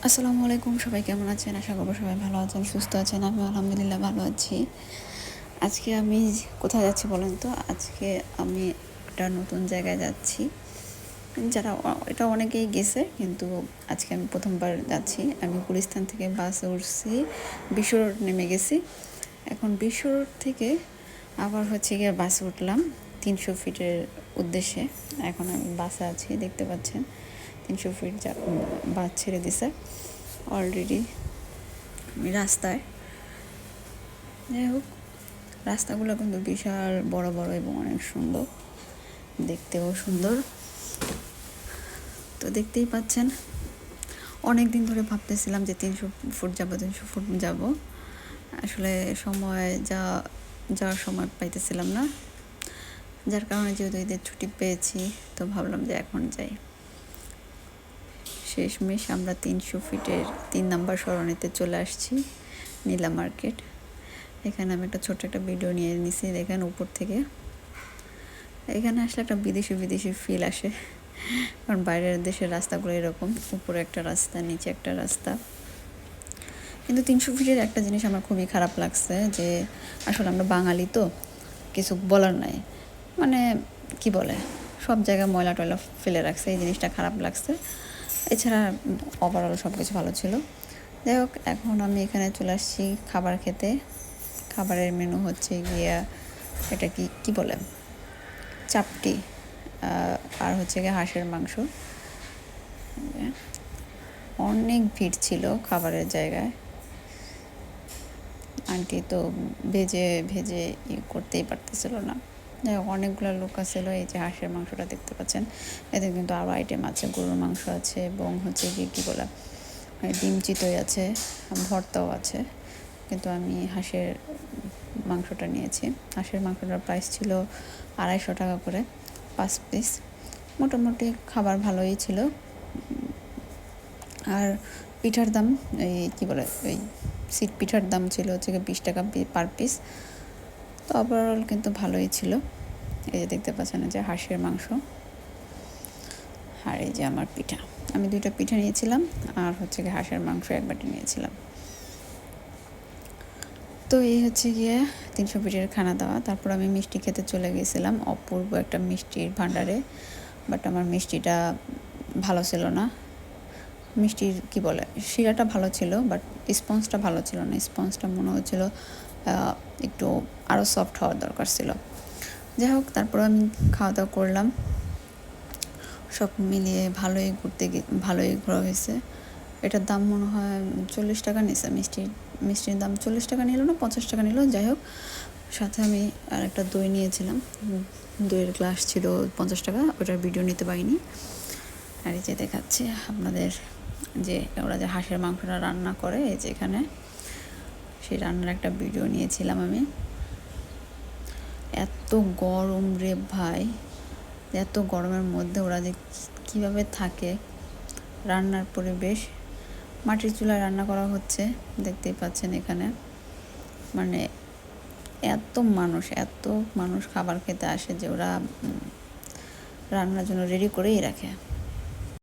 আসসালামু আলাইকুম, সবাই কেমন আছেন? আশা করব সবাই ভালো আছেন, সুস্থ আছেন। আমি আলহামদুলিল্লাহ ভালো আছি। আজকে আমি কোথায় যাচ্ছি বলেন তো? আজকে আমি একটা নতুন জায়গায় যাচ্ছি। যারা এটা অনেকেই গেছে, কিন্তু আজকে আমি প্রথমবার যাচ্ছি। আমি গুলিস্তান থেকে বাসে উঠছি, বিশ্ব রোড নেমে গেছি। এখন বিশ্ব রোড থেকে আবার গিয়ে বাসে উঠলাম 300 ফিটের উদ্দেশ্যে। এখন আমি বাসে আছি, দেখতে পাচ্ছেন 300 ফিট বাস ছেড়ে দিছে অলরেডি। আমি রাস্তায়, যাই হোক, রাস্তাগুলো কিন্তু বিশাল বড় বড় এবং অনেক সুন্দর, দেখতেও সুন্দর। তো দেখতেই পাচ্ছেন, অনেক দিন ধরে ভাবতেছিলাম যে 300 ফুট যাবো, 300 ফুট যাব। আসলে যাওয়ার সময় পাইতেছিলাম না, যার কারণে যেহেতু ঈদের ছুটি পেয়েছি, তো ভাবলাম যে এখন যাই। শেষমেশ আমরা 300 ফিটের 3 নম্বর সরণিতে চলে আসছি, নীলা মার্কেট। এখানে আমি ছোট্ট একটা ভিডিও নিয়ে নিছি, দেখেন উপর থেকে। এখানে আসলে একটা বিদেশি ফিল আসে, কারণ বাইরের দেশের রাস্তাগুলো এরকম, উপরে একটা রাস্তা, নিচে একটা রাস্তা। কিন্তু 300 ফিটের একটা জিনিস আমার খুবই খারাপ লাগছে, যে আসলে আমরা বাঙালি তো, কিছু বলার নাই, মানে কি বলে, সব জায়গায় ময়লা টয়লা ফেলে রাখছে, এই জিনিসটা খারাপ লাগছে। এছাড়া ওভারঅল সব কিছু ভালো ছিল। যাই হোক, এখন আমি এখানে চলে আসছি খাবার খেতে। খাবারের মেনু গিয়া এটা কি বলে, চাপটি, আর গিয়ে হাঁসের মাংস। অনেক ভিড় ছিল খাবারের জায়গায়। আন্টি তো ভেজে ভেজে করতেই পারতেছিল না। যাই হোক, অনেকগুলো লোক আছিল। এই যে হাঁসের মাংসটা দেখতে পাচ্ছেন, এতে কিন্তু আরও আইটেম আছে, গরুর মাংস আছে, এবং গিয়ে কী বলে, ডিম চিতই আছে, ভর্তাও আছে। কিন্তু আমি হাঁসের মাংসটা নিয়েছি। হাঁসের মাংসটার প্রাইস ছিল 250 টাকা করে 5 পিস। মোটামুটি খাবার ভালোই ছিল। আর পিঠার দাম, এই কী বলে, ওই সিট পিঠার দাম ছিল 20 টাকা পার পিস। তো ওভারঅল কিন্তু ভালোই ছিল। এই যে দেখতে পাচ্ছেন যে হাঁসের মাংস, আর এই যে আমার পিঠা। আমি 2টা পিঠা নিয়েছিলাম, আর গিয়ে হাঁসের মাংস 1 বাটি নিয়েছিলাম। তো এই গিয়ে 300 ফিটের খানা দাওয়া। তারপর আমি মিষ্টি খেতে চলে গেছিলাম অপূর্ব একটা মিষ্টির ভাণ্ডারে, বাট আমার মিষ্টিটা ভালো ছিল না। মিষ্টির কী বলে, শিরাটা ভালো ছিল, বাট স্পঞ্জটা ভালো ছিল না। স্পঞ্জটা মনে হচ্ছিল একটু আরও সফট হওয়ার দরকার ছিল। যাই হোক, তারপর আমি খাওয়া দাওয়া করলাম। সব মিলিয়ে ভালোই ঘোরা হয়েছে। এটার দাম মনে হয় 40 টাকা নিয়েছে। মিষ্টির দাম 40 টাকা নিল না 50 টাকা নিল, যাই হোক। সাথে আমি আর একটা দই নিয়েছিলাম, দইয়ের গ্লাস ছিল 50 টাকা, ওটার ভিডিও নিতে পারিনি। আর এই যে দেখাচ্ছি আপনাদের, যে ওরা যে হাঁসের মাংসটা রান্না করে, এই যে এখানে সেই রান্নার একটা ভিডিও নিয়েছিলাম আমি। এত গরম রে ভাই, এত গরমের মধ্যে ওরা যে কীভাবে থাকে। রান্নার পরিবেশ, মাটির চুলায় রান্না করা হচ্ছে, দেখতেই পাচ্ছেন এখানে। মানে এত মানুষ খাবার খেতে আসে যে ওরা রান্নার জন্য রেডি করেই রাখে।